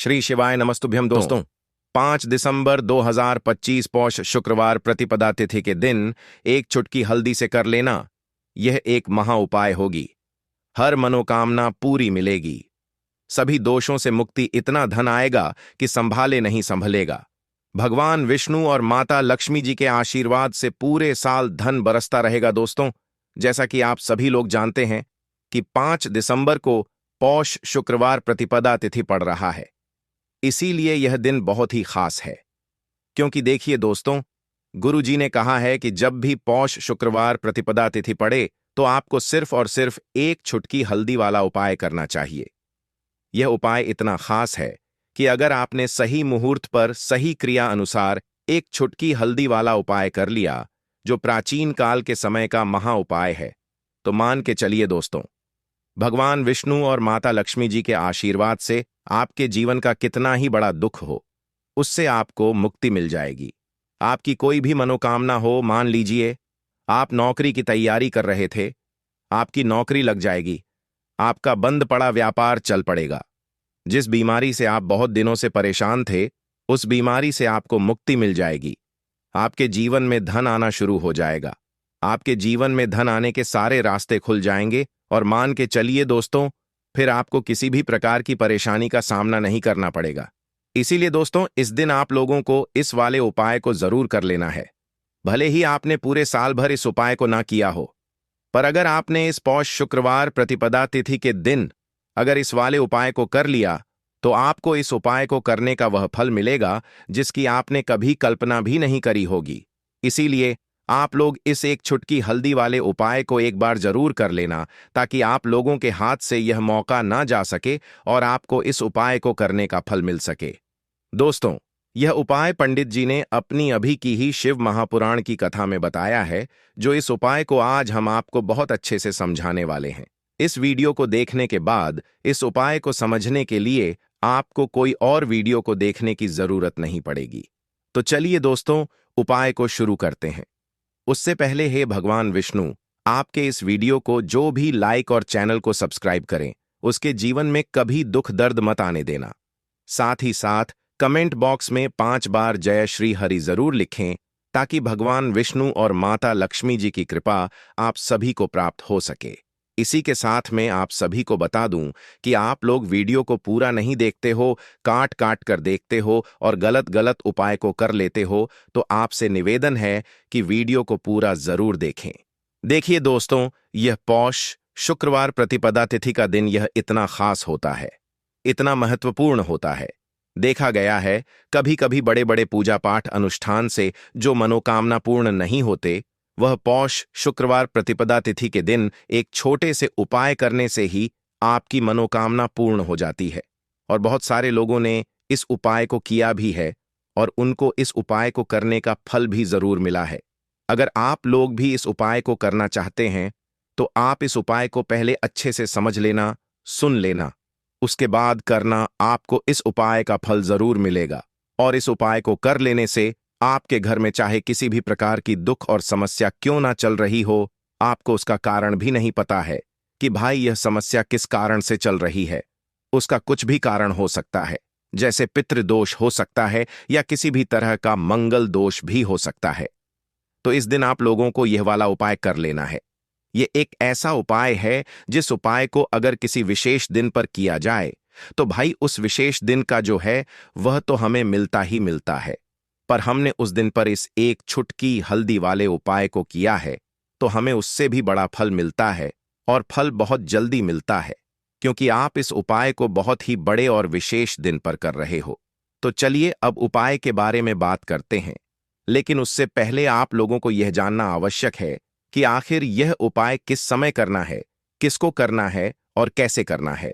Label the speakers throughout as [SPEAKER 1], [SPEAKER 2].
[SPEAKER 1] श्री शिवाय नमस्तुभ्यम दोस्तों। 5 दिसंबर 2025 पौष शुक्रवार प्रतिपदा तिथि के दिन एक चुटकी हल्दी से कर लेना, यह एक महा उपाय होगी। हर मनोकामना पूरी मिलेगी, सभी दोषों से मुक्ति, इतना धन आएगा कि संभाले नहीं संभलेगा। भगवान विष्णु और माता लक्ष्मी जी के आशीर्वाद से पूरे साल धन बरसता रहेगा। दोस्तों, जैसा कि आप सभी लोग जानते हैं कि 5 दिसंबर को पौष शुक्रवार प्रतिपदा तिथि पड़ रहा है, इसीलिए यह दिन बहुत ही खास है। क्योंकि देखिए दोस्तों, गुरु जी ने कहा है कि जब भी पौष शुक्रवार प्रतिपदा तिथि पड़े तो आपको सिर्फ और सिर्फ एक चुटकी हल्दी वाला उपाय करना चाहिए। यह उपाय इतना खास है कि अगर आपने सही मुहूर्त पर सही क्रिया अनुसार एक चुटकी हल्दी वाला उपाय कर लिया, जो प्राचीन काल के समय का महा उपाय है, तो मान के चलिए दोस्तों, भगवान विष्णु और माता लक्ष्मी जी के आशीर्वाद से आपके जीवन का कितना ही बड़ा दुख हो, उससे आपको मुक्ति मिल जाएगी। आपकी कोई भी मनोकामना हो, मान लीजिए आप नौकरी की तैयारी कर रहे थे, आपकी नौकरी लग जाएगी, आपका बंद पड़ा व्यापार चल पड़ेगा, जिस बीमारी से आप बहुत दिनों से परेशान थे, उस बीमारी से आपको मुक्ति मिल जाएगी। आपके जीवन में धन आना शुरू हो जाएगा, आपके जीवन में धन आने के सारे रास्ते खुल जाएंगे और मान के चलिए दोस्तों, फिर आपको किसी भी प्रकार की परेशानी का सामना नहीं करना पड़ेगा। इसीलिए दोस्तों, इस दिन आप लोगों को इस वाले उपाय को जरूर कर लेना है। भले ही आपने पूरे साल भर इस उपाय को ना किया हो, पर अगर आपने इस पौष शुक्रवार प्रतिपदा तिथि के दिन अगर इस वाले उपाय को कर लिया, तो आपको इस उपाय को करने का वह फल मिलेगा जिसकी आपने कभी कल्पना भी नहीं करी होगी। इसीलिए आप लोग इस एक चुटकी हल्दी वाले उपाय को एक बार जरूर कर लेना, ताकि आप लोगों के हाथ से यह मौका ना जा सके और आपको इस उपाय को करने का फल मिल सके। दोस्तों, यह उपाय पंडित जी ने अपनी अभी की ही शिव महापुराण की कथा में बताया है, जो इस उपाय को आज हम आपको बहुत अच्छे से समझाने वाले हैं। इस वीडियो को देखने के बाद इस उपाय को समझने के लिए आपको कोई और वीडियो को देखने की जरूरत नहीं पड़ेगी। तो चलिए दोस्तों, उपाय को शुरू करते हैं। उससे पहले हे भगवान विष्णु, आपके इस वीडियो को जो भी लाइक और चैनल को सब्सक्राइब करें, उसके जीवन में कभी दुख दर्द मत आने देना। साथ ही साथ कमेंट बॉक्स में 5 बार जय श्री हरि जरूर लिखें, ताकि भगवान विष्णु और माता लक्ष्मी जी की कृपा आप सभी को प्राप्त हो सके। इसी के साथ में आप सभी को बता दूं कि आप लोग वीडियो को पूरा नहीं देखते हो, काट काट कर देखते हो और गलत गलत उपाय को कर लेते हो, तो आपसे निवेदन है कि वीडियो को पूरा जरूर देखें। देखिए दोस्तों, यह पौष शुक्रवार प्रतिपदा तिथि का दिन यह इतना खास होता है, इतना महत्वपूर्ण होता है। देखा गया है कभी कभी बड़े बड़े पूजा पाठ अनुष्ठान से जो मनोकामना पूर्ण नहीं होते, वह पौष शुक्रवार प्रतिपदा तिथि के दिन एक छोटे से उपाय करने से ही आपकी मनोकामना पूर्ण हो जाती है। और बहुत सारे लोगों ने इस उपाय को किया भी है और उनको इस उपाय को करने का फल भी जरूर मिला है। अगर आप लोग भी इस उपाय को करना चाहते हैं, तो आप इस उपाय को पहले अच्छे से समझ लेना, सुन लेना, उसके बाद करना। आपको इस उपाय का फल जरूर मिलेगा। और इस उपाय को कर लेने से आपके घर में चाहे किसी भी प्रकार की दुख और समस्या क्यों ना चल रही हो, आपको उसका कारण भी नहीं पता है कि भाई यह समस्या किस कारण से चल रही है। उसका कुछ भी कारण हो सकता है, जैसे पितृदोष हो सकता है या किसी भी तरह का मंगल दोष भी हो सकता है। तो इस दिन आप लोगों को यह वाला उपाय कर लेना है। यह एक ऐसा उपाय है जिस उपाय को अगर किसी विशेष दिन पर किया जाए, तो भाई उस विशेष दिन का जो है वह तो हमें मिलता ही मिलता है। पर हमने उस दिन पर इस एक चुटकी हल्दी वाले उपाय को किया है, तो हमें उससे भी बड़ा फल मिलता है, और फल बहुत जल्दी मिलता है, क्योंकि आप इस उपाय को बहुत ही बड़े और विशेष दिन पर कर रहे हो। तो चलिए अब उपाय के बारे में बात करते हैं। लेकिन उससे पहले आप लोगों को यह जानना आवश्यक है कि आखिर यह उपाय किस समय करना है, किसको करना है और कैसे करना है।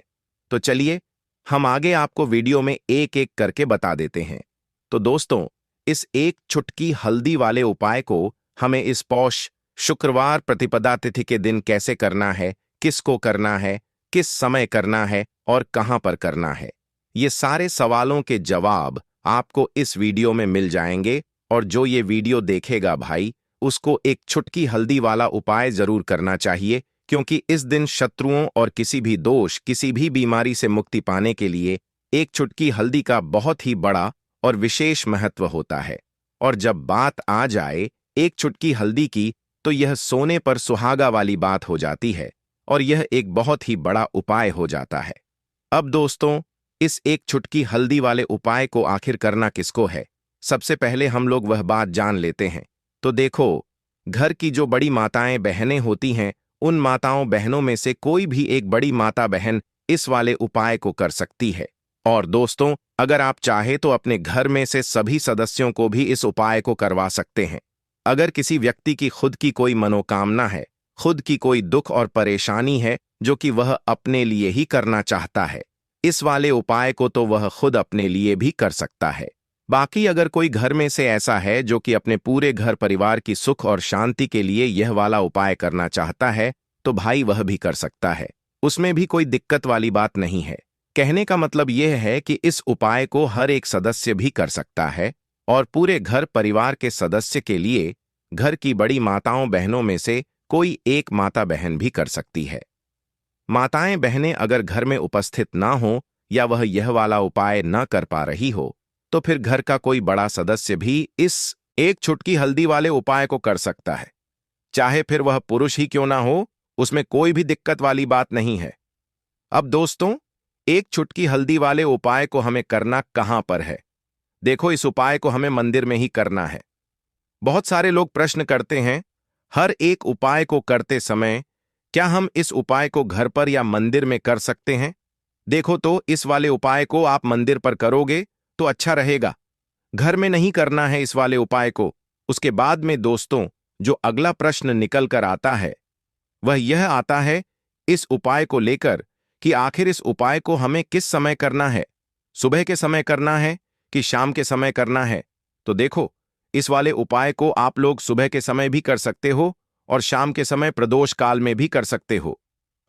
[SPEAKER 1] तो चलिए हम आगे आपको वीडियो में एक एक करके बता देते हैं। तो दोस्तों, इस एक चुटकी हल्दी वाले उपाय को हमें इस पौष शुक्रवार प्रतिपदा तिथि के दिन कैसे करना है, किसको करना है, किस समय करना है और कहां पर करना है, ये सारे सवालों के जवाब आपको इस वीडियो में मिल जाएंगे। और जो ये वीडियो देखेगा भाई, उसको एक चुटकी हल्दी वाला उपाय जरूर करना चाहिए, क्योंकि इस दिन शत्रुओं और किसी भी दोष, किसी भी बीमारी से मुक्ति पाने के लिए एक चुटकी हल्दी का बहुत ही बड़ा और विशेष महत्व होता है। और जब बात आ जाए एक चुटकी हल्दी की, तो यह सोने पर सुहागा वाली बात हो जाती है और यह एक बहुत ही बड़ा उपाय हो जाता है। अब दोस्तों, इस एक चुटकी हल्दी वाले उपाय को आखिर करना किसको है, सबसे पहले हम लोग वह बात जान लेते हैं। तो देखो, घर की जो बड़ी माताएं बहनें होती हैं, उन माताओं बहनों में से कोई भी एक बड़ी माता बहन इस वाले उपाय को कर सकती है। और दोस्तों, अगर आप चाहे तो अपने घर में से सभी सदस्यों को भी इस उपाय को करवा सकते हैं। अगर किसी व्यक्ति की खुद की कोई मनोकामना है, खुद की कोई दुख और परेशानी है जो कि वह अपने लिए ही करना चाहता है, इस वाले उपाय को तो वह खुद अपने लिए भी कर सकता है। बाकी अगर कोई घर में से ऐसा है जो कि अपने पूरे घर परिवार की सुख और शांति के लिए यह वाला उपाय करना चाहता है, तो भाई वह भी कर सकता है। उसमें भी कोई दिक्कत वाली बात नहीं है। कहने का मतलब यह है कि इस उपाय को हर एक सदस्य भी कर सकता है और पूरे घर परिवार के सदस्य के लिए घर की बड़ी माताओं बहनों में से कोई एक माता बहन भी कर सकती है। माताएं बहनें अगर घर में उपस्थित ना हो या वह यह वाला उपाय न कर पा रही हो, तो फिर घर का कोई बड़ा सदस्य भी इस एक चुटकी हल्दी वाले उपाय को कर सकता है। चाहे फिर वह पुरुष ही क्यों ना हो, उसमें कोई भी दिक्कत वाली बात नहीं है। अब दोस्तों, एक चुटकी हल्दी वाले उपाय को हमें करना कहां पर है? देखो, इस उपाय को हमें मंदिर में ही करना है। बहुत सारे लोग प्रश्न करते हैं, हर एक उपाय को करते समय क्या हम इस उपाय को घर पर या मंदिर में कर सकते हैं? देखो, तो इस वाले उपाय को आप मंदिर पर करोगे तो अच्छा रहेगा। घर में नहीं करना है इस वाले उपाय को। उसके बाद में दोस्तों, जो अगला प्रश्न निकल कर आता है वह यह आता है इस उपाय को लेकर कि आखिर इस उपाय को हमें किस समय करना है, सुबह के समय करना है कि शाम के समय करना है? तो देखो, इस वाले उपाय को आप लोग सुबह के समय भी कर सकते हो और शाम के समय प्रदोष काल में भी कर सकते हो।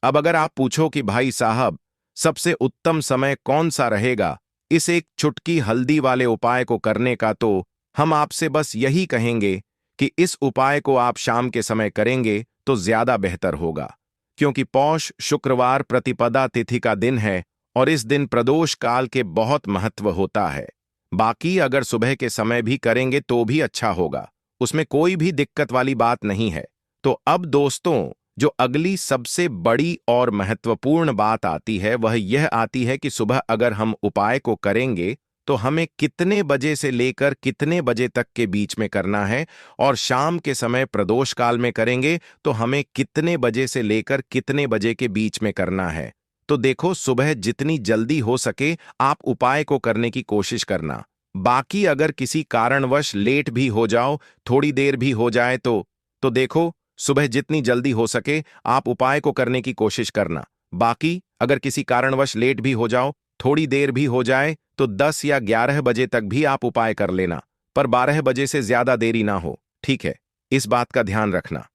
[SPEAKER 1] अब अगर आप पूछो कि भाई साहब, सबसे उत्तम समय कौन सा रहेगा इस एक चुटकी हल्दी वाले उपाय को करने का, तो हम आपसे बस यही कहेंगे कि इस उपाय को आप शाम के समय करेंगे तो ज्यादा बेहतर होगा, क्योंकि पौष शुक्रवार प्रतिपदा तिथि का दिन है और इस दिन प्रदोष काल के बहुत महत्व होता है। बाकी अगर सुबह के समय भी करेंगे तो भी अच्छा होगा, उसमें कोई भी दिक्कत वाली बात नहीं है। तो अब दोस्तों, जो अगली सबसे बड़ी और महत्वपूर्ण बात आती है वह यह आती है कि सुबह अगर हम उपाय को करेंगे तो हमें कितने बजे से लेकर कितने बजे तक के बीच में करना है, और शाम के समय प्रदोष काल में करेंगे तो हमें कितने बजे से लेकर कितने बजे के बीच में करना है। तो देखो, सुबह जितनी जल्दी हो सके आप उपाय को करने की कोशिश करना। बाकी अगर किसी कारणवश लेट भी हो जाओ, थोड़ी देर भी हो जाए तो देखो, सुबह जितनी जल्दी हो सके आप उपाय को करने की कोशिश करना। बाकी अगर किसी कारणवश लेट भी हो जाओ, थोड़ी देर भी हो जाए, तो 10 या 11 बजे तक भी आप उपाय कर लेना, पर 12 बजे से ज्यादा देरी ना हो, ठीक है? इस बात का ध्यान रखना।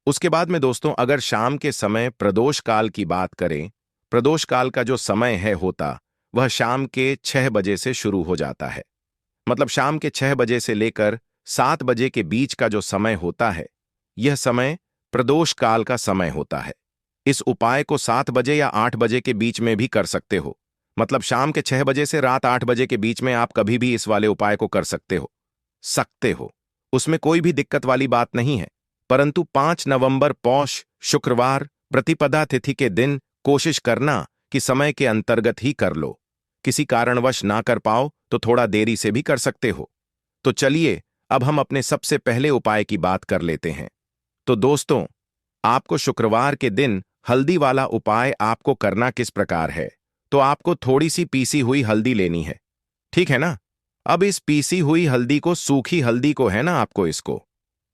[SPEAKER 1] उसके बाद में दोस्तों, अगर शाम के समय प्रदोष काल की बात करें, प्रदोष काल का जो समय है होता वह शाम के 6 बजे से शुरू हो जाता है। मतलब शाम के 6 बजे से लेकर 7 बजे के बीच का जो समय होता है, यह समय प्रदोष काल का समय होता है। इस उपाय को 7 बजे या 8 बजे के बीच में भी कर सकते हो। मतलब शाम के 6 बजे से रात 8 बजे के बीच में आप कभी भी इस वाले उपाय को कर सकते हो, उसमें कोई भी दिक्कत वाली बात नहीं है। परंतु 5 नवंबर पौष शुक्रवार प्रतिपदा तिथि के दिन कोशिश करना कि समय के अंतर्गत ही कर लो। किसी कारणवश ना कर पाओ तो थोड़ा देरी से भी कर सकते हो। तो चलिए, अब हम अपने सबसे पहले उपाय की बात कर लेते हैं। तो दोस्तों, आपको शुक्रवार के दिन हल्दी वाला उपाय आपको करना किस प्रकार है? तो आपको थोड़ी सी पीसी हुई हल्दी लेनी है, ठीक है ना? अब इस पीसी हुई हल्दी को, सूखी हल्दी को है ना, आपको इसको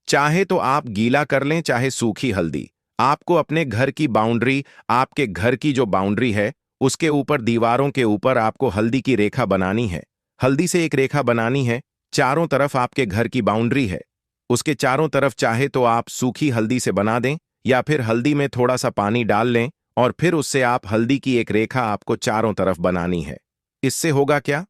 [SPEAKER 1] चाहे तो आप गीला कर लें, चाहे सूखी हल्दी। आपको अपने घर की बाउंड्री, आपके घर की जो बाउंड्री है उसके ऊपर, दीवारों के ऊपर आपको हल्दी की रेखा बनानी है। हल्दी से एक रेखा बनानी है, चारों तरफ आपके घर की बाउंड्री है, उसके चारों तरफ चाहे तो आप सूखी हल्दी से बना दें या फिर हल्दी में थोड़ा सा पानी डाल लें और फिर उससे आप हल्दी की एक रेखा आपको चारों तरफ बनानी है। इससे होगा क्या?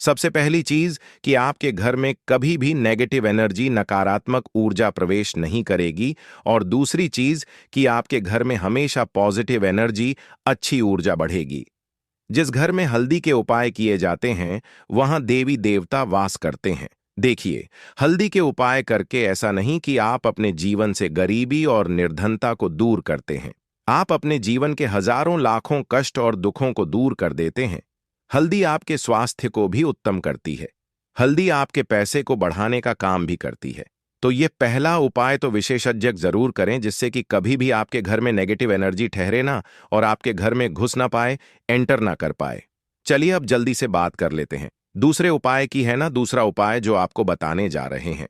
[SPEAKER 1] सबसे पहली चीज कि आपके घर में कभी भी नेगेटिव एनर्जी, नकारात्मक ऊर्जा प्रवेश नहीं करेगी, और दूसरी चीज कि आपके घर में हमेशा पॉजिटिव एनर्जी, अच्छी ऊर्जा बढ़ेगी। जिस घर में हल्दी के उपाय किए जाते हैं वहां देवी देवता वास करते हैं। देखिए, हल्दी के उपाय करके ऐसा नहीं कि आप अपने जीवन से गरीबी और निर्धनता को दूर करते हैं, आप अपने जीवन के हजारों लाखों कष्ट और दुखों को दूर कर देते हैं। हल्दी आपके स्वास्थ्य को भी उत्तम करती है। हल्दी आपके पैसे को बढ़ाने का काम भी करती है। तो ये पहला उपाय तो विशेषज्ञ जरूर करें, जिससे कि कभी भी आपके घर में नेगेटिव एनर्जी ठहरे ना और आपके घर में घुस ना पाए, एंटर ना कर पाए। चलिए अब जल्दी से बात कर लेते हैं दूसरे उपाय की, है ना। दूसरा उपाय जो आपको बताने जा रहे हैं,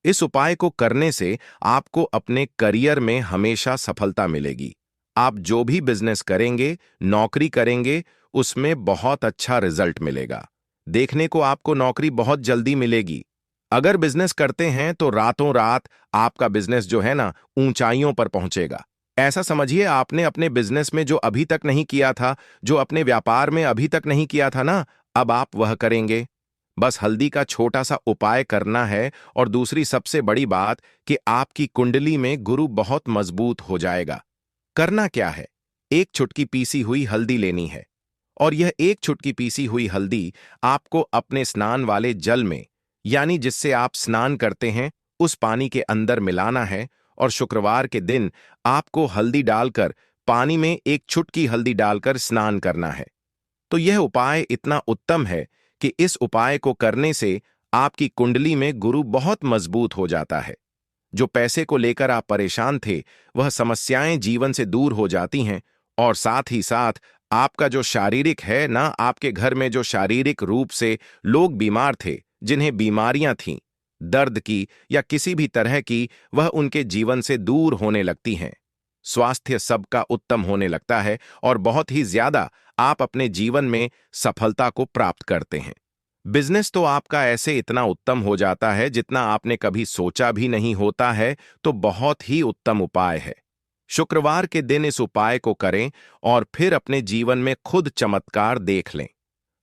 [SPEAKER 1] इस उपाय को करने से आपको अपने करियर में हमेशा सफलता मिलेगी। आप जो भी बिजनेस करेंगे, नौकरी करेंगे, उसमें बहुत अच्छा रिजल्ट मिलेगा। देखने को आपको नौकरी बहुत जल्दी मिलेगी। अगर बिजनेस करते हैं तो रातों रात आपका बिजनेस जो है ना ऊंचाइयों पर पहुंचेगा। ऐसा समझिए, आपने अपने बिजनेस में जो अभी तक नहीं किया था, जो अपने व्यापार में अभी तक नहीं किया था ना, अब आप वह करेंगे। बस हल्दी का छोटा सा उपाय करना है। और दूसरी सबसे बड़ी बात कि आपकी कुंडली में गुरु बहुत मजबूत हो जाएगा। करना क्या है, एक चुटकी पीसी हुई हल्दी लेनी है। और यह एक चुटकी पीसी हुई हल्दी आपको अपने स्नान वाले जल में, यानी जिससे आप स्नान करते हैं, उस पानी के अंदर मिलाना है। और शुक्रवार के दिन आपको हल्दी डालकर, पानी में एक चुटकी हल्दी डालकर स्नान करना है। तो यह उपाय इतना उत्तम है कि इस उपाय को करने से आपकी कुंडली में गुरु बहुत मजबूत हो जाता है। जो पैसे को लेकर आप परेशान थे, वह समस्याएं जीवन से दूर हो जाती हैं। और साथ ही साथ आपका जो शारीरिक है ना, आपके घर में जो शारीरिक रूप से लोग बीमार थे, जिन्हें बीमारियां थीं, दर्द की या किसी भी तरह की, वह उनके जीवन से दूर होने लगती हैं। स्वास्थ्य सबका उत्तम होने लगता है और बहुत ही ज्यादा आप अपने जीवन में सफलता को प्राप्त करते हैं। बिजनेस तो आपका ऐसे इतना उत्तम हो जाता है जितना आपने कभी सोचा भी नहीं होता है। तो बहुत ही उत्तम उपाय है। शुक्रवार के दिन इस उपाय को करें और फिर अपने जीवन में खुद चमत्कार देख लें।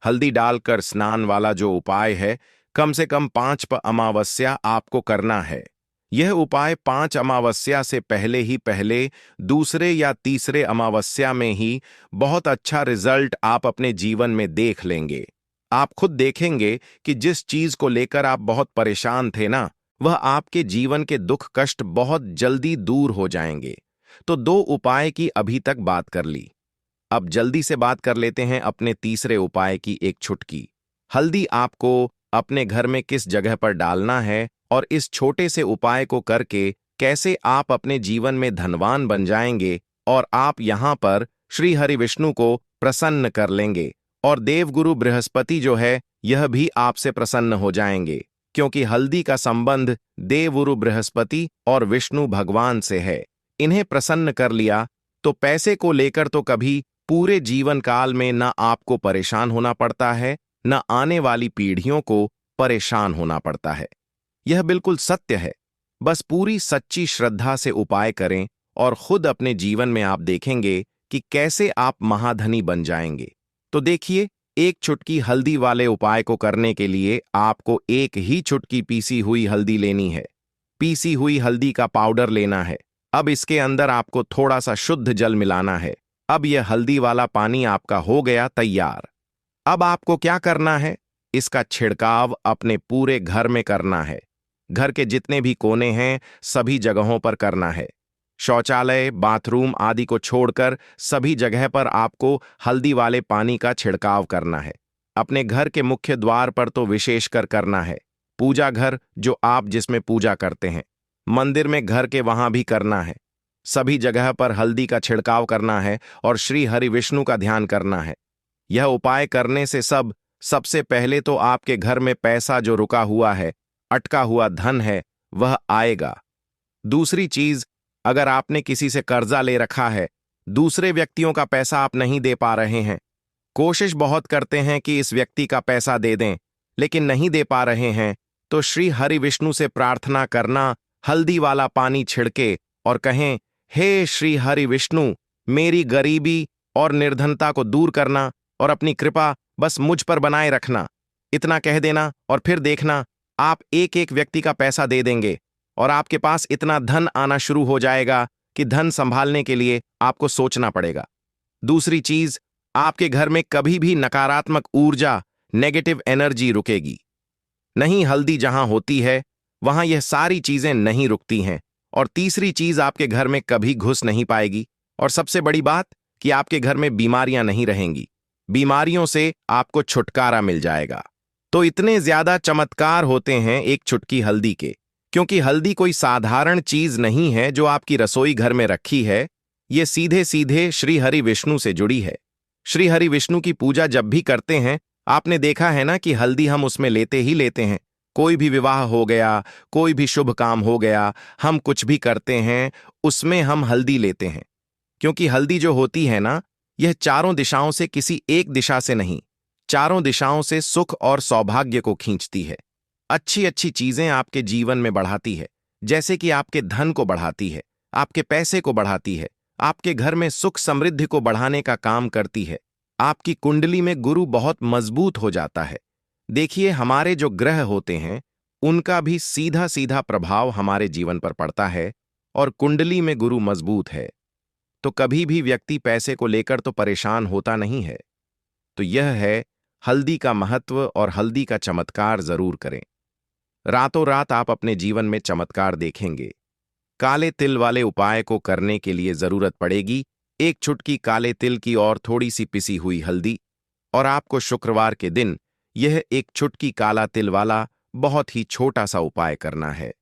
[SPEAKER 1] हल्दी डालकर स्नान वाला जो उपाय है, कम से कम 5 अमावस्या आपको करना है। यह उपाय 5 अमावस्या से पहले ही पहले, दूसरे या तीसरे अमावस्या में ही बहुत अच्छा रिजल्ट आप अपने जीवन में देख लेंगे। आप खुद देखेंगे कि जिस चीज को लेकर आप बहुत परेशान थे ना, वह आपके जीवन के दुख कष्ट बहुत जल्दी दूर हो जाएंगे। तो 2 उपाय की अभी तक बात कर ली। अब जल्दी से बात कर लेते हैं अपने तीसरे उपाय की, एक चुटकी हल्दी आपको अपने घर में किस जगह पर डालना है और इस छोटे से उपाय को करके कैसे आप अपने जीवन में धनवान बन जाएंगे। और आप यहां पर श्री हरि विष्णु को प्रसन्न कर लेंगे और देवगुरु बृहस्पति जो है, यह भी आपसे प्रसन्न हो जाएंगे, क्योंकि हल्दी का संबंध देवगुरु बृहस्पति और विष्णु भगवान से है। इन्हें प्रसन्न कर लिया तो पैसे को लेकर तो कभी पूरे जीवन काल में न आपको परेशान होना पड़ता है, न आने वाली पीढ़ियों को परेशान होना पड़ता है। यह बिल्कुल सत्य है। बस पूरी सच्ची श्रद्धा से उपाय करें और खुद अपने जीवन में आप देखेंगे कि कैसे आप महाधनी बन जाएंगे। तो देखिए, एक चुटकी हल्दी वाले उपाय को करने के लिए आपको एक ही चुटकी पीसी हुई हल्दी लेनी है। पीसी हुई हल्दी का पाउडर लेना है। अब इसके अंदर आपको थोड़ा सा शुद्ध जल मिलाना है। अब यह हल्दी वाला पानी आपका हो गया तैयार। अब आपको क्या करना है, इसका छिड़काव अपने पूरे घर में करना है। घर के जितने भी कोने हैं, सभी जगहों पर करना है। शौचालय, बाथरूम आदि को छोड़कर सभी जगह पर आपको हल्दी वाले पानी का छिड़काव करना है। अपने घर के मुख्य द्वार पर तो विशेषकर करना है। पूजा घर जो आप जिसमें पूजा करते हैं, मंदिर में घर के वहां भी करना है। सभी जगह पर हल्दी का छिड़काव करना है और श्री हरि विष्णु का ध्यान करना है। यह उपाय करने से सबसे पहले तो आपके घर में पैसा जो रुका हुआ है, अटका हुआ धन है, वह आएगा। दूसरी चीज, अगर आपने किसी से कर्जा ले रखा है, दूसरे व्यक्तियों का पैसा आप नहीं दे पा रहे हैं, कोशिश बहुत करते हैं कि इस व्यक्ति का पैसा दे दें, लेकिन नहीं दे पा रहे हैं, तो श्री हरि विष्णु से प्रार्थना करना, हल्दी वाला पानी छिड़के और कहें, हे श्री हरि विष्णु, मेरी गरीबी और निर्धनता को दूर करना और अपनी कृपा बस मुझ पर बनाए रखना। इतना कह देना और फिर देखना, आप एक एक व्यक्ति का पैसा दे देंगे और आपके पास इतना धन आना शुरू हो जाएगा कि धन संभालने के लिए आपको सोचना पड़ेगा। दूसरी चीज, आपके घर में कभी भी नकारात्मक ऊर्जा, नेगेटिव एनर्जी रुकेगी नहीं। हल्दी जहां होती है वहां यह सारी चीजें नहीं रुकती हैं। और तीसरी चीज, आपके घर में कभी घुस नहीं पाएगी। और सबसे बड़ी बात कि आपके घर में बीमारियां नहीं रहेंगी। बीमारियों से आपको छुटकारा मिल जाएगा। तो इतने ज्यादा चमत्कार होते हैं एक चुटकी हल्दी के, क्योंकि हल्दी कोई साधारण चीज नहीं है जो आपकी रसोई घर में रखी है। ये सीधे सीधे श्री हरि विष्णु से जुड़ी है। श्री हरि विष्णु की पूजा जब भी करते हैं, आपने देखा है ना कि हल्दी हम उसमें लेते ही लेते हैं। कोई भी विवाह हो गया, कोई भी शुभ काम हो गया, हम कुछ भी करते हैं उसमें हम हल्दी लेते हैं। क्योंकि हल्दी जो होती है ना, यह चारों दिशाओं से किसी एक दिशा से नहीं, चारों दिशाओं से सुख और सौभाग्य को खींचती है। अच्छी अच्छी चीजें आपके जीवन में बढ़ाती है, जैसे कि आपके धन को बढ़ाती है, आपके पैसे को बढ़ाती है, आपके घर में सुख समृद्धि को बढ़ाने का काम करती है। आपकी कुंडली में गुरु बहुत मजबूत हो जाता है। देखिए, हमारे जो ग्रह होते हैं उनका भी सीधा सीधा प्रभाव हमारे जीवन पर पड़ता है। और कुंडली में गुरु मजबूत है तो कभी भी व्यक्ति पैसे को लेकर तो परेशान होता नहीं है। तो यह है हल्दी का महत्व, और हल्दी का चमत्कार जरूर करें। रातों रात आप अपने जीवन में चमत्कार देखेंगे। काले तिल वाले उपाय को करने के लिए जरूरत पड़ेगी एक चुटकी काले तिल की और थोड़ी सी पिसी हुई हल्दी। और आपको शुक्रवार के दिन यह एक चुटकी काला तिल वाला बहुत ही छोटा सा उपाय करना है।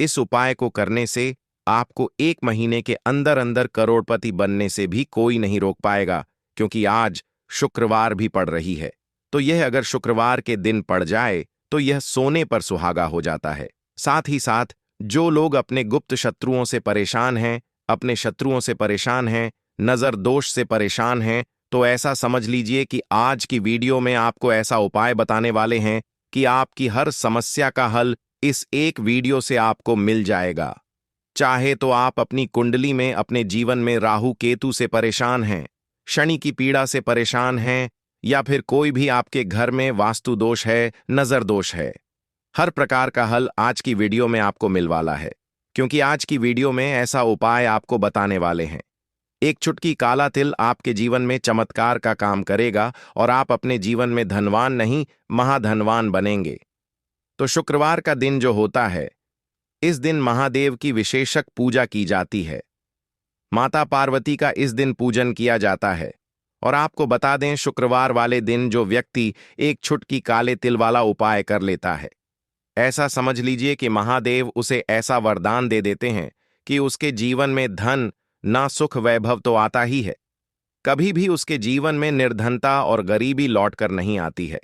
[SPEAKER 1] इस उपाय को करने से आपको 1 महीने के अंदर अंदर करोड़पति बनने से भी कोई नहीं रोक पाएगा, क्योंकि आज शुक्रवार भी पड़ रही है। तो यह अगर शुक्रवार के दिन पड़ जाए तो यह सोने पर सुहागा हो जाता है। साथ ही साथ जो लोग अपने गुप्त शत्रुओं से परेशान हैं, अपने शत्रुओं से परेशान हैं, नजर दोष से परेशान हैं, तो ऐसा समझ लीजिए कि आज की वीडियो में आपको ऐसा उपाय बताने वाले हैं कि आपकी हर समस्या का हल इस एक वीडियो से आपको मिल जाएगा। चाहे तो आप अपनी कुंडली में अपने जीवन में राहु केतु से परेशान हैं, शनि की पीड़ा से परेशान हैं, या फिर कोई भी आपके घर में वास्तु दोष है, नजर दोष है, हर प्रकार का हल आज की वीडियो में आपको मिलवाला है। क्योंकि आज की वीडियो में ऐसा उपाय आपको बताने वाले हैं। एक चुटकी काला तिल आपके जीवन में चमत्कार का काम करेगा और आप अपने जीवन में धनवान नहीं, महाधनवान बनेंगे। तो शुक्रवार का दिन जो होता है, इस दिन महादेव की विशेषक पूजा की जाती है। माता पार्वती का इस दिन पूजन किया जाता है। और आपको बता दें, शुक्रवार वाले दिन जो व्यक्ति एक चुटकी काले तिल वाला उपाय कर लेता है, ऐसा समझ लीजिए कि महादेव उसे ऐसा वरदान दे देते हैं कि उसके जीवन में धन ना सुख वैभव तो आता ही है, कभी भी उसके जीवन में निर्धनता और गरीबी लौट कर नहीं आती है।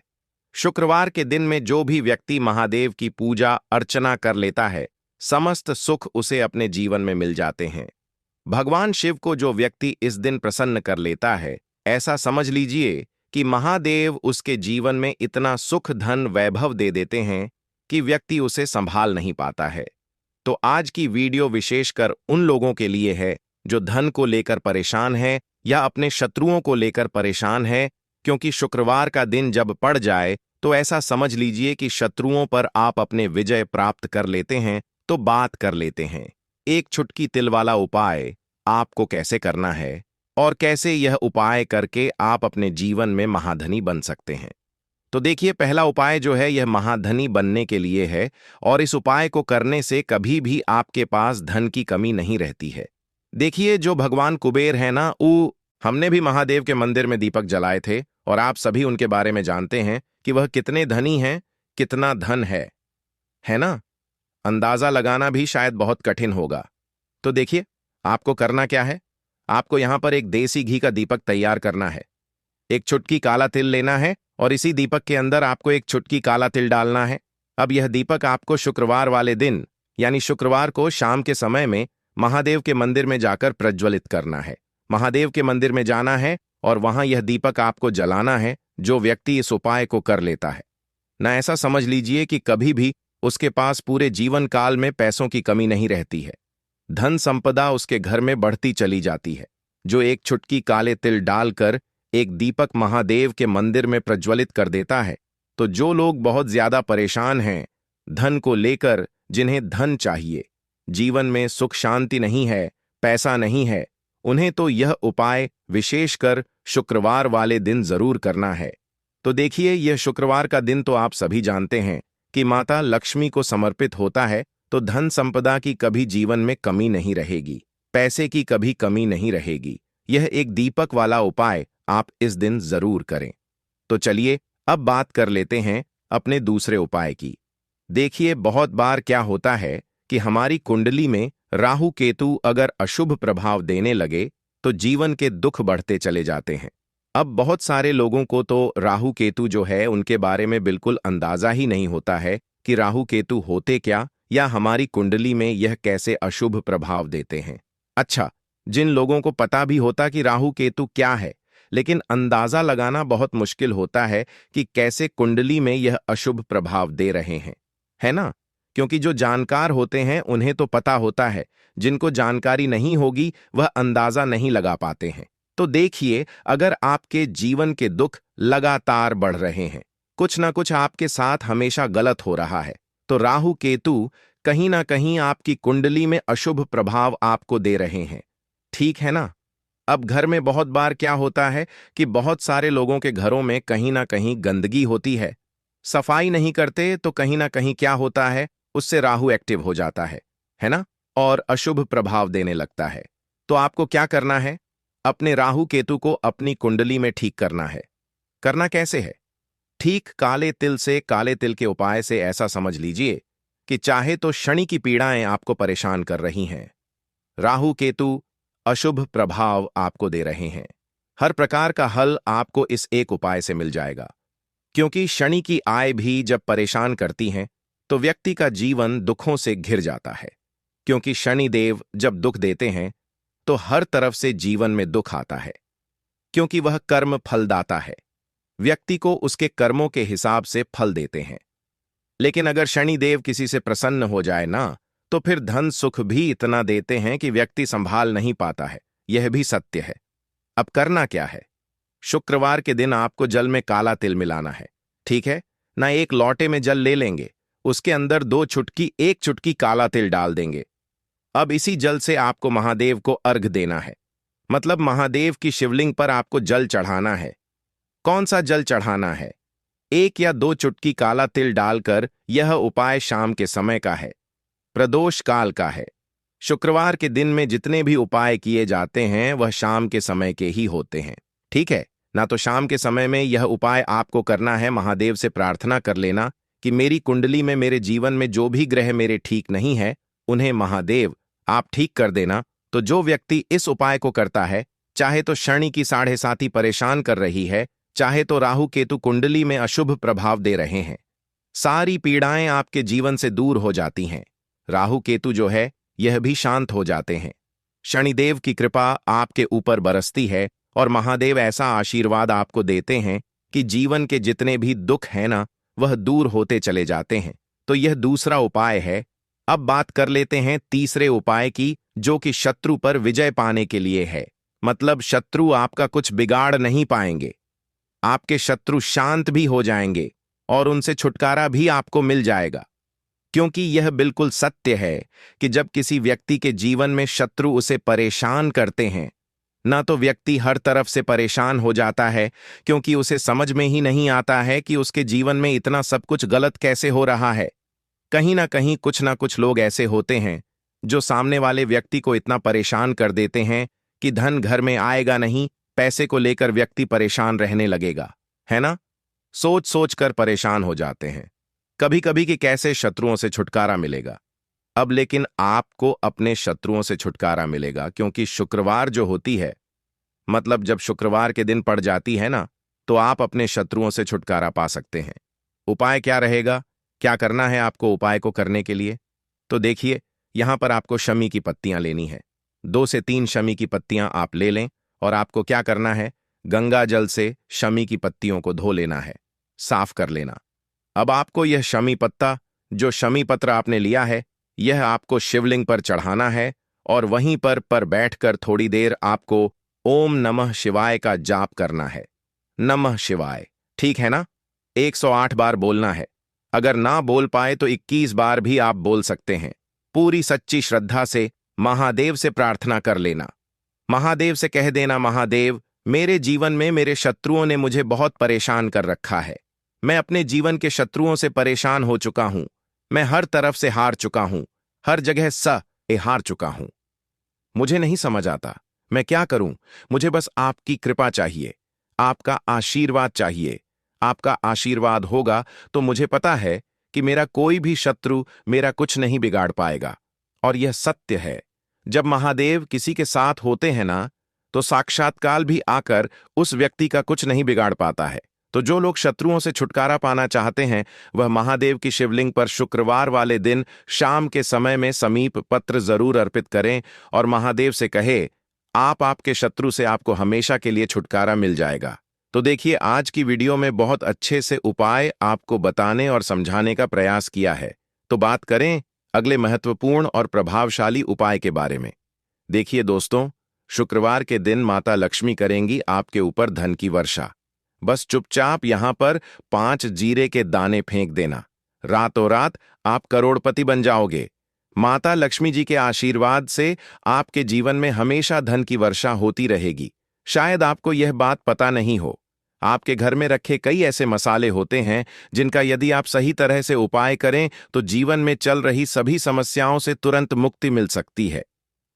[SPEAKER 1] शुक्रवार के दिन में जो भी व्यक्ति महादेव की पूजा अर्चना कर लेता है, समस्त सुख उसे अपने जीवन में मिल जाते हैं। भगवान शिव को जो व्यक्ति इस दिन प्रसन्न कर लेता है, ऐसा समझ लीजिए कि महादेव उसके जीवन में इतना सुख धन वैभव दे देते हैं कि व्यक्ति उसे संभाल नहीं पाता है। तो आज की वीडियो विशेषकर उन लोगों के लिए है जो धन को लेकर परेशान है या अपने शत्रुओं को लेकर परेशान है, क्योंकि शुक्रवार का दिन जब पड़ जाए तो ऐसा समझ लीजिए कि शत्रुओं पर आप अपने विजय प्राप्त कर लेते हैं। तो बात कर लेते हैं एक चुटकी तिल वाला उपाय आपको कैसे करना है और कैसे यह उपाय करके आप अपने जीवन में महाधनी बन सकते हैं। तो देखिए, पहला उपाय जो है यह महाधनी बनने के लिए है, और इस उपाय को करने से कभी भी आपके पास धन की कमी नहीं रहती है। देखिए, जो भगवान कुबेर है ना, हमने भी महादेव के मंदिर में दीपक जलाए थे, और आप सभी उनके बारे में जानते हैं कि वह कितने धनी हैं, कितना धन है ना? अंदाजा लगाना भी शायद बहुत कठिन होगा। तो देखिए, आपको करना क्या है, आपको यहां पर एक देसी घी का दीपक तैयार करना है। एक चुटकी काला तिल लेना है और इसी दीपक के अंदर आपको एक चुटकी काला तिल डालना है। अब यह दीपक आपको शुक्रवार वाले दिन, यानी शुक्रवार को शाम के समय में महादेव के मंदिर में जाकर प्रज्वलित करना है। महादेव के मंदिर में जाना है और वहां यह दीपक आपको जलाना है। जो व्यक्ति इस उपाय को कर लेता है ना, ऐसा समझ लीजिए कि कभी भी उसके पास पूरे जीवन काल में पैसों की कमी नहीं रहती है। धन संपदा उसके घर में बढ़ती चली जाती है। जो एक चुटकी काले तिल डालकर एक दीपक महादेव के मंदिर में प्रज्वलित कर देता है, तो जो लोग बहुत ज्यादा परेशान हैं धन को लेकर, जिन्हें धन चाहिए, जीवन में सुख शांति नहीं है, पैसा नहीं है, उन्हें तो यह उपाय विशेषकर शुक्रवार वाले दिन जरूर करना है। तो देखिए, यह शुक्रवार का दिन तो आप सभी जानते हैं कि माता लक्ष्मी को समर्पित होता है, तो धन संपदा की कभी जीवन में कमी नहीं रहेगी, पैसे की कभी कमी नहीं रहेगी। यह एक दीपक वाला उपाय आप इस दिन जरूर करें। तो चलिए अब बात कर लेते हैं अपने दूसरे उपाय की। देखिए, बहुत बार क्या होता है कि हमारी कुंडली में राहु केतु अगर अशुभ प्रभाव देने लगे तो जीवन के दुख बढ़ते चले जाते हैं। अब बहुत सारे लोगों को तो राहु केतु जो है उनके बारे में बिल्कुल अंदाजा ही नहीं होता है कि राहु केतु होते क्या या हमारी कुंडली में यह कैसे अशुभ प्रभाव देते हैं। अच्छा, जिन लोगों को पता भी होता कि राहु केतु क्या है, लेकिन अंदाजा लगाना बहुत मुश्किल होता है कि कैसे कुंडली में यह अशुभ प्रभाव दे रहे हैं, है ना? क्योंकि जो जानकार होते हैं उन्हें तो पता होता है, जिनको जानकारी नहीं होगी वह अंदाजा नहीं लगा पाते हैं। तो देखिए, अगर आपके जीवन के दुख लगातार बढ़ रहे हैं, कुछ ना कुछ आपके साथ हमेशा गलत हो रहा है, तो राहु केतु कहीं ना कहीं आपकी कुंडली में अशुभ प्रभाव आपको दे रहे हैं। ठीक है ना? अब घर में बहुत बार क्या होता है कि बहुत सारे लोगों के घरों में कहीं ना कहीं गंदगी होती है, सफाई नहीं करते, तो कहीं ना कहीं क्या होता है, उससे राहु एक्टिव हो जाता है ना? और अशुभ प्रभाव देने लगता है। तो आपको क्या करना है? अपने राहु केतु को अपनी कुंडली में ठीक करना है। करना कैसे है? ठीक काले तिल के उपाय से ऐसा समझ लीजिए कि चाहे तो शनि की पीड़ाएं आपको परेशान कर रही हैं, राहु केतु अशुभ प्रभाव आपको दे रहे हैं, हर प्रकार का हल आपको इस एक उपाय से मिल जाएगा। क्योंकि शनि की आय भी जब परेशान करती हैं तो व्यक्ति का जीवन दुखों से घिर जाता है। क्योंकि शनि देव जब दुख देते हैं तो हर तरफ से जीवन में दुख आता है, क्योंकि वह कर्म फलदाता है, व्यक्ति को उसके कर्मों के हिसाब से फल देते हैं। लेकिन अगर शनि देव किसी से प्रसन्न हो जाए ना, तो फिर धन सुख भी इतना देते हैं कि व्यक्ति संभाल नहीं पाता है। यह भी सत्य है। अब करना क्या है? शुक्रवार के दिन आपको जल में काला तिल मिलाना है, ठीक है ना? एक लोटे में जल ले लेंगे, उसके अंदर एक चुटकी काला तिल डाल देंगे। अब इसी जल से आपको महादेव को अर्घ देना है, मतलब महादेव की शिवलिंग पर आपको जल चढ़ाना है। कौन सा जल चढ़ाना है? 1 या 2 चुटकी काला तिल डालकर। यह उपाय शाम के समय का है, प्रदोष काल का है। शुक्रवार के दिन में जितने भी उपाय किए जाते हैं वह शाम के समय के ही होते हैं, ठीक है ना? तो शाम के समय में यह उपाय आपको करना है। महादेव से प्रार्थना कर लेना कि मेरी कुंडली में, मेरे जीवन में जो भी ग्रह मेरे ठीक नहीं है, उन्हें महादेव आप ठीक कर देना। तो जो व्यक्ति इस उपाय को करता है, चाहे तो शनि की 7.5 परेशान कर रही है, चाहे तो राहु केतु कुंडली में अशुभ प्रभाव दे रहे हैं, सारी पीड़ाएं आपके जीवन से दूर हो जाती हैं। राहु केतु जो है यह भी शांत हो जाते हैं। शनिदेव की कृपा आपके ऊपर बरसती है और महादेव ऐसा आशीर्वाद आपको देते हैं कि जीवन के जितने भी दुख हैं ना, वह दूर होते चले जाते हैं। तो यह दूसरा उपाय है। अब बात कर लेते हैं तीसरे उपाय की, जो कि शत्रु पर विजय पाने के लिए है। मतलब शत्रु आपका कुछ बिगाड़ नहीं पाएंगे, आपके शत्रु शांत भी हो जाएंगे और उनसे छुटकारा भी आपको मिल जाएगा। क्योंकि यह बिल्कुल सत्य है कि जब किसी व्यक्ति के जीवन में शत्रु उसे परेशान करते हैं ना, तो व्यक्ति हर तरफ से परेशान हो जाता है, क्योंकि उसे समझ में ही नहीं आता है कि उसके जीवन में इतना सब कुछ गलत कैसे हो रहा है। कहीं ना कहीं कुछ ना कुछ लोग ऐसे होते हैं जो सामने वाले व्यक्ति को इतना परेशान कर देते हैं कि धन घर में आएगा नहीं, पैसे को लेकर व्यक्ति परेशान रहने लगेगा, है ना? सोच सोच कर परेशान हो जाते हैं कभी कभी कि कैसे शत्रुओं से छुटकारा मिलेगा। अब लेकिन आपको अपने शत्रुओं से छुटकारा मिलेगा, क्योंकि शुक्रवार जो होती है, मतलब जब शुक्रवार के दिन पड़ जाती है ना, तो आप अपने शत्रुओं से छुटकारा पा सकते हैं। उपाय क्या रहेगा? क्या करना है आपको उपाय को करने के लिए? तो देखिए, यहां पर आपको शमी की पत्तियां लेनी है। 2 से 3 शमी की पत्तियां आप ले लें और आपको क्या करना है? गंगा जल से शमी की पत्तियों को धो लेना है, साफ कर लेना। अब आपको यह शमी पत्ता, जो शमी पत्र आपने लिया है, यह आपको शिवलिंग पर चढ़ाना है और वहीं पर बैठकर थोड़ी देर आपको ओम नमः शिवाय का जाप करना है। नमः शिवाय, ठीक है ना? 108 बार बोलना है। अगर ना बोल पाए तो 21 बार भी आप बोल सकते हैं। पूरी सच्ची श्रद्धा से महादेव से प्रार्थना कर लेना। महादेव से कह देना, महादेव मेरे जीवन में मेरे शत्रुओं ने मुझे बहुत परेशान कर रखा है। मैं अपने जीवन के शत्रुओं से परेशान हो चुका हूं। मैं हर तरफ से हार चुका हूं। हर जगह हार चुका हूं। मुझे नहीं समझ आता मैं क्या करूं। मुझे बस आपकी कृपा चाहिए, आपका आशीर्वाद चाहिए। आपका आशीर्वाद होगा तो मुझे पता है कि मेरा कोई भी शत्रु मेरा कुछ नहीं बिगाड़ पाएगा। और यह सत्य है, जब महादेव किसी के साथ होते हैं ना, तो साक्षात्कार भी आकर उस व्यक्ति का कुछ नहीं बिगाड़ पाता है। तो जो लोग शत्रुओं से छुटकारा पाना चाहते हैं, वह महादेव की शिवलिंग पर शुक्रवार वाले दिन शाम के समय में समीप पत्र जरूर अर्पित करें और महादेव से कहे, आपके शत्रु से आपको हमेशा के लिए छुटकारा मिल जाएगा। तो देखिए, आज की वीडियो में बहुत अच्छे से उपाय आपको बताने और समझाने का प्रयास किया है। तो बात करें अगले महत्वपूर्ण और प्रभावशाली उपाय के बारे में। देखिए दोस्तों, शुक्रवार के दिन माता लक्ष्मी करेंगी आपके ऊपर धन की वर्षा। बस चुपचाप यहां पर 5 जीरे के दाने फेंक देना। रातों रात आप करोड़पति बन जाओगे। माता लक्ष्मी जी के आशीर्वाद से आपके जीवन में हमेशा धन की वर्षा होती रहेगी। शायद आपको यह बात पता नहीं हो, आपके घर में रखे कई ऐसे मसाले होते हैं जिनका यदि आप सही तरह से उपाय करें तो जीवन में चल रही सभी समस्याओं से तुरंत मुक्ति मिल सकती है।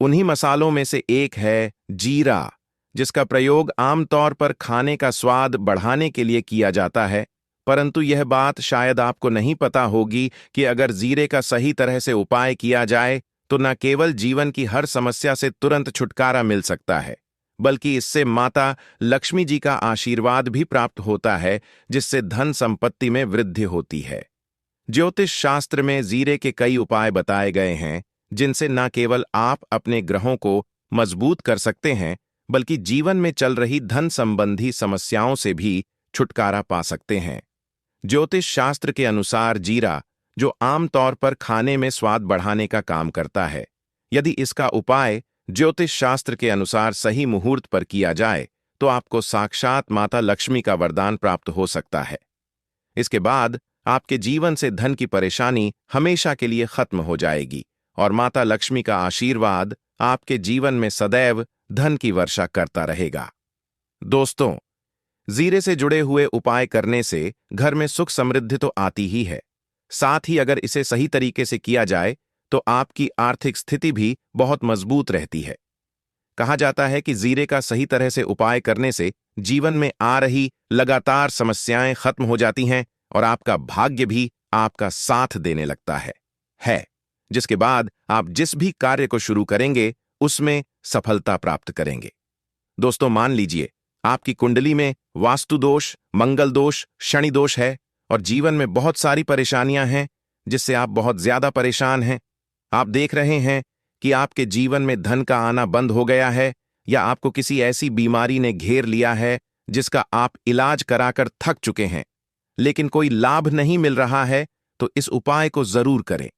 [SPEAKER 1] उन्हीं मसालों में से एक है जीरा, जिसका प्रयोग आमतौर पर खाने का स्वाद बढ़ाने के लिए किया जाता है। परंतु यह बात शायद आपको नहीं पता होगी कि अगर जीरे का सही तरह से उपाय किया जाए तो न केवल जीवन की हर समस्या से तुरंत छुटकारा मिल सकता है, बल्कि इससे माता लक्ष्मी जी का आशीर्वाद भी प्राप्त होता है, जिससे धन संपत्ति में वृद्धि होती है। ज्योतिष शास्त्र में जीरे के कई उपाय बताए गए हैं, जिनसे न केवल आप अपने ग्रहों को मजबूत कर सकते हैं, बल्कि जीवन में चल रही धन संबंधी समस्याओं से भी छुटकारा पा सकते हैं। ज्योतिष शास्त्र के अनुसार जीरा, जो आमतौर पर खाने में स्वाद बढ़ाने का काम करता है, यदि इसका उपाय ज्योतिष शास्त्र के अनुसार सही मुहूर्त पर किया जाए तो आपको साक्षात माता लक्ष्मी का वरदान प्राप्त हो सकता है। इसके बाद आपके जीवन से धन की परेशानी हमेशा के लिए खत्म हो जाएगी और माता लक्ष्मी का आशीर्वाद आपके जीवन में सदैव धन की वर्षा करता रहेगा। दोस्तों, जीरे से जुड़े हुए उपाय करने से घर में सुख समृद्धि तो आती ही है, साथ ही अगर इसे सही तरीके से किया जाए तो आपकी आर्थिक स्थिति भी बहुत मजबूत रहती है। कहा जाता है कि जीरे का सही तरह से उपाय करने से जीवन में आ रही लगातार समस्याएं खत्म हो जाती हैं और आपका भाग्य भी आपका साथ देने लगता है, जिसके बाद आप जिस भी कार्य को शुरू करेंगे उसमें सफलता प्राप्त करेंगे। दोस्तों, मान लीजिए आपकी कुंडली में वास्तु दोष, मंगल दोष, शनि दोष है और जीवन में बहुत सारी परेशानियां हैं जिससे आप बहुत ज्यादा परेशान हैं। आप देख रहे हैं कि आपके जीवन में धन का आना बंद हो गया है, या आपको किसी ऐसी बीमारी ने घेर लिया है जिसका आप इलाज कराकर थक चुके हैं लेकिन कोई लाभ नहीं मिल रहा है, तो इस उपाय को जरूर करें।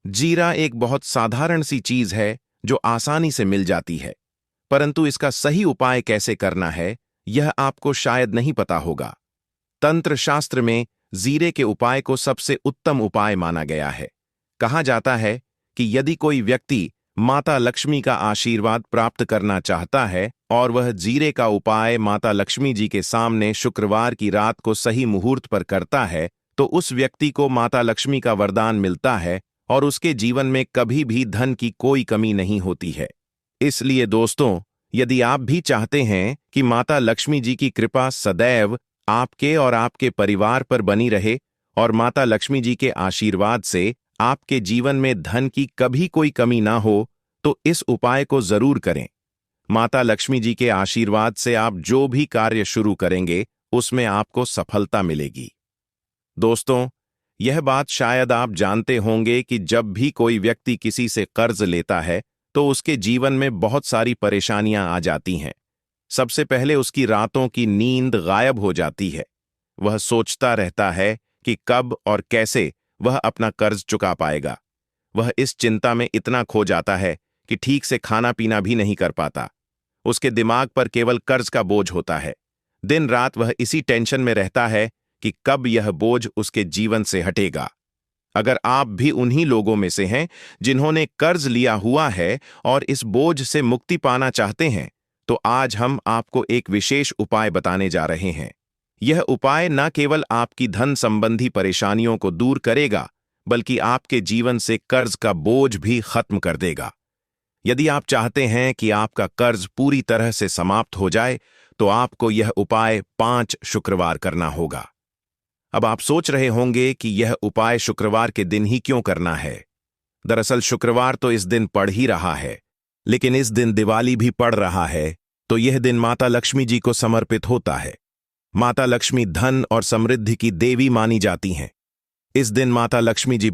[SPEAKER 1] जीरा एक बहुत साधारण सी चीज है जो आसानी से मिल जाती है, परंतु इसका सही उपाय कैसे करना है यह आपको शायद नहीं पता होगा। तंत्र शास्त्र में जीरे के उपाय को सबसे उत्तम उपाय माना गया है। कहा जाता है कि यदि कोई व्यक्ति माता लक्ष्मी का आशीर्वाद प्राप्त करना चाहता है और वह जीरे का उपाय माता लक्ष्मी जी के सामने शुक्रवार की रात को सही मुहूर्त पर करता है, तो उस व्यक्ति को माता लक्ष्मी का वरदान मिलता है और उसके जीवन में कभी भी धन की कोई कमी नहीं होती है। इसलिए दोस्तों, यदि आप भी चाहते हैं कि माता लक्ष्मी जी की कृपा सदैव आपके और आपके परिवार पर बनी रहे और माता लक्ष्मी जी के आशीर्वाद से आपके जीवन में धन की कभी कोई कमी ना हो, तो इस उपाय को जरूर करें। माता लक्ष्मी जी के आशीर्वाद से आप जो भी कार्य शुरू करेंगे उसमें आपको सफलता मिलेगी। दोस्तों, यह बात शायद आप जानते होंगे कि जब भी कोई व्यक्ति किसी से कर्ज लेता है तो उसके जीवन में बहुत सारी परेशानियां आ जाती हैं। सबसे पहले उसकी रातों की नींद गायब हो जाती है। वह सोचता रहता है कि कब और कैसे वह अपना कर्ज चुका पाएगा। वह इस चिंता में इतना खो जाता है कि ठीक से खाना पीना भी नहीं कर पाता। उसके दिमाग पर केवल कर्ज का बोझ होता है। दिन रात वह इसी टेंशन में रहता है कि कब यह बोझ उसके जीवन से हटेगा। अगर आप भी उन्हीं लोगों में से हैं जिन्होंने कर्ज लिया हुआ है और इस बोझ से मुक्ति पाना चाहते हैं, तो आज हम आपको एक विशेष उपाय बताने जा रहे हैं। यह उपाय न केवल आपकी धन संबंधी परेशानियों को दूर करेगा, बल्कि आपके जीवन से कर्ज का बोझ भी खत्म कर देगा। यदि आप चाहते हैं कि आपका कर्ज पूरी तरह से समाप्त हो जाए, तो आपको यह उपाय 5 शुक्रवार करना होगा। अब आप सोच रहे होंगे कि यह उपाय शुक्रवार के दिन ही क्यों करना है। दरअसल शुक्रवार तो इस दिन पड़ ही रहा है, लेकिन इस दिन दिवाली भी पड़ रहा है, तो यह दिन माता लक्ष्मी जी को समर्पित होता है। माता लक्ष्मी धन और समृद्धि की देवी मानी जाती हैं। इस दिन माता लक्ष्मी जी